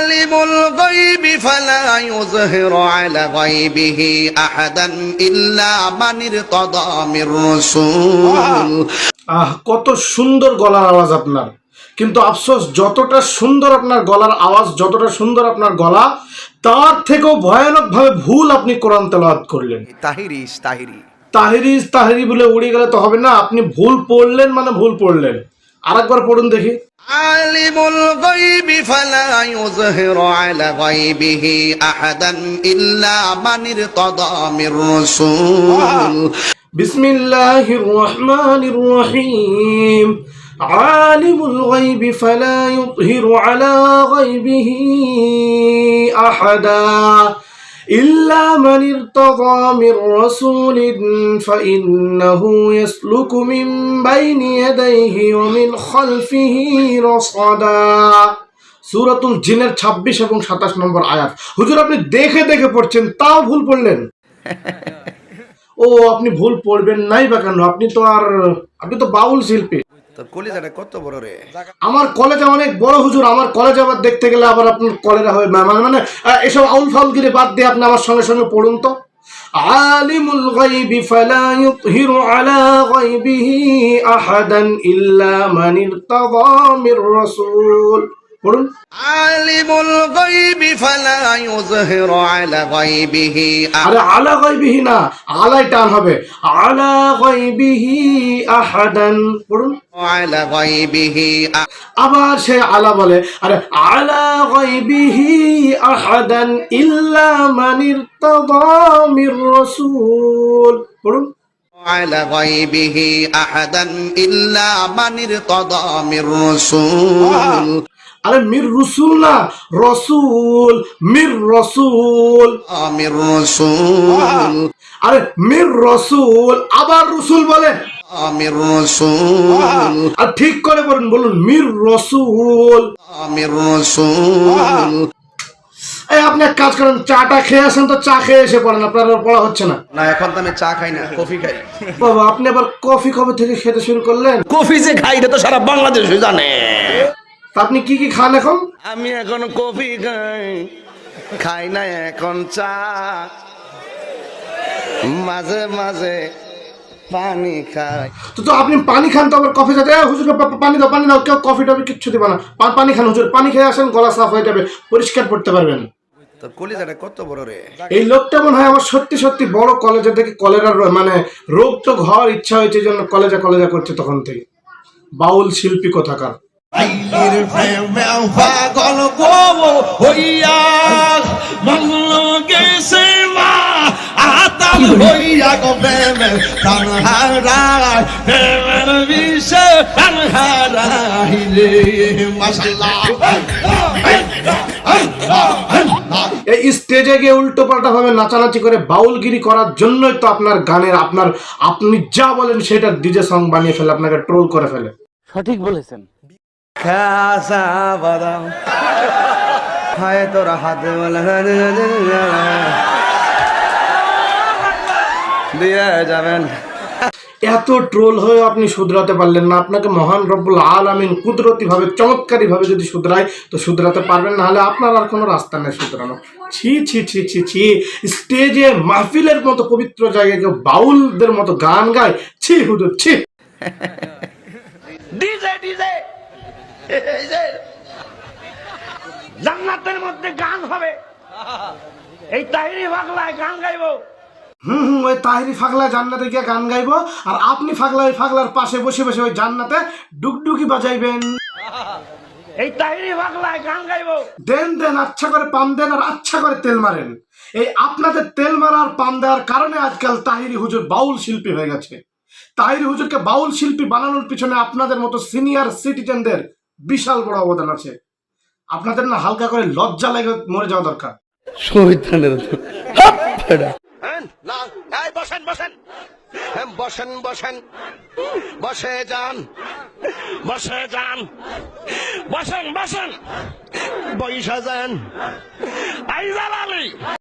আলিমুল গায়বি ফালা ইউযহিরু আলা গায়বিহি আহাদান ইল্লা মান ইরতাদা মির রাসূল। কত সুন্দর গলার আওয়াজ আপনার, কিন্তু আফসোস যতটা সুন্দর আপনার গলার আওয়াজ, যতটা সুন্দর আপনার গলা, তার থেকেও ভয়ানকভাবে ভুল আপনি কোরআন তেলাওয়াত করলেন। তাহিরি বলে উড়ে গেলে তো হবে না, আপনি ভুল পড়লেন মানে ভুল পড়লেন। আরেকবার পড়ুন দেখি। আলিমুল গায়বি ফালা ইউযহিরু আলা গায়বিহি আহাদান ইল্লা মান ইরতাদা মির রাসূল। বিসমিল্লাহির রহমানির রহিম। আলিমুল গায়বি ফালা ইউযহিরু আলা গায়বিহি আহাদা ইল্লা মান ইরতাদা মির রাসূলিন ফাইন্নাহু ইয়াসলুকু মিন বাইনি ইয়াদাইহি ওয়া মিন খালফিহি রাসাদা। সূরাতুল জিনের 26 এবং 27 নম্বর আয়াত। হুজুর আপনি দেখে দেখে পড়ছেন, তাও ভুল পড়লেন। ও আপনি ভুল পড়বেন নাই বা কেন? আপনি তো বাউল শিল্পী। তোর কলিজাটা কত বড় রে? আমার কলেজা অনেক বড় হুজুর। আমার কলেজ আবার দেখতে গেলে আবার আপনার কলেরা হয় মানে এসব আউল ফাউলগিরি বাদ দিয়ে আপনি আমার সঙ্গে সঙ্গে পড়ুন তো। আলিমুল গায়বি ফালা ইউযহিরু আলা গায়বিহি আহাদান ইল্লা মান ইরতাদা মির রাসূল। পড়ুন। আলিমুল গায়বি ফালা ইউযহিরু আলা গায়বিহি। আরে আলা গায়বিহি না, আলাই টান হবে। আলা গায়বিহি আহাদান। পড়ুন। আলা গায়বিহি। আবার সে আলা বলে। আরে আলা গায়বিহি আহাদান ইল্লা মান ইরতাদা মির রাসূল। পড়ুন। আলা গায়বিহি আহাদান ইল্লা মান ইরতাদা মির রাসূল। আরে মির রসুল না, রসুল। মির রসুল। মির রাসূল। আরে মির রসুল, আবার রসুল বলে। মির রাসূল। আর ঠিক করে বলুন মির রসুল। মির রাসূল। এই আপনি এক কাজ করেন, চাটা খেয়ে আসেন তো, চা খেয়ে এসে পড়েন, আপনার আর পড়া হচ্ছে না। না এখন তো আমি চা খাই না, কফি খাই। বাবা আপনি আবার কফি কবে থেকে খেতে শুরু করলেন? কফি যে খাই এটা তো সারা বাংলাদেশই জানে। তা আপনি কি কি খান এখন? আমি এখন কফি খাই না, এখন চা, মাঝে মাঝে পানি খাই। তো আপনি পানি খান তো আবার কফি খাতে? হুজুর পানি দাও। কেউ কফি টফি কিচ্ছু দিবা না, পানি খান হুজুর। পানি খেয়ে আসেন, গলা সাফ হয়ে যাবে, পরিষ্কার পড়তে পারবেন। তোর কলিজাটা কত বড় রে? এই লোকটা মনে হয় আমার সত্যি সত্যি বড় কলেজে থেকে কলেরার মানে রোগ তো হওয়ার ইচ্ছা হয়েছে, জন্য কলেজা করছে তখন থেকে। বাউল শিল্পী কোথাকার। আইলির প্রেমে পাগল গো হইয়া মঙ্গল গেছে মা আতাল হইয়া গো প্রেমে প্রাণ হারায়, প্রেমের বিষে প্রাণ হারাইলে। মাশাআল্লাহ। এই স্টেজে গিয়ে উল্টো পাল্টা ভাবে নাচানাচি করে বাউলগিরি করার জন্যই তো আপনার গানের আপনি যা বলেন সেটা ডিজে সং বানিয়ে ফেলে, আপনাকে ট্রোল করে ফেলে। সঠিক বলেছেন। খাসা বাদাম হায় তোরা হাতে দিয়ে যাবেন। এত ট্রোল হয়ে আপনি শুধরাতে পারলেন না? আপনাকে মহান রব্বুল আলামিন কুদরতি ভাবে, চমৎকারী ভাবে যদি শুধরায় তো শুধরাতে পারবেন, না হলে আপনার আর কোনো রাস্তা নেই শুধরানো। ছি ছি ছি ছি ছি। স্টেজে মাহফিলের মতো পবিত্র জায়গায় কেউ বাউলদের মতো গান গায়? ছি হুজুর ছি। ডিজে ডিজে এই যে জান্নাতের মধ্যে গান হবে, এই তাহিরি পাগলায় গান গাইবো। ওই তাহিরি ফাগলা জান্নাতে গিয়ে গান গাইবো, আর আপনি ফাগলার পাশে বসে বসে ওই জান্নাতে ডুগডুগি বাজাইবেন। এই তাহিরি পাগলায় গান গাইবো। দেন আচ্ছা করে পাম দেন, আর আচ্ছা করে তেল মারেন। এই আপনাদের তেল মারার পাম দেওয়ার কারণে আজকাল তাহিরি হুজুর বাউল শিল্পী হয়ে গেছে। তাহিরি হুজুরকে বাউল শিল্পী বানানোর পিছনে আপনাদের মতো সিনিয়র সিটিজেনদের বিশাল বড় অবদান আছে। আপনাদের না হালকা করে লজ্জা লাগে মরে যাওয়া দরকার। বসেন বসেন বসেন বসেন বসে যান বসে যান বসেন বসেন বৈশা যান। আইজাল আলী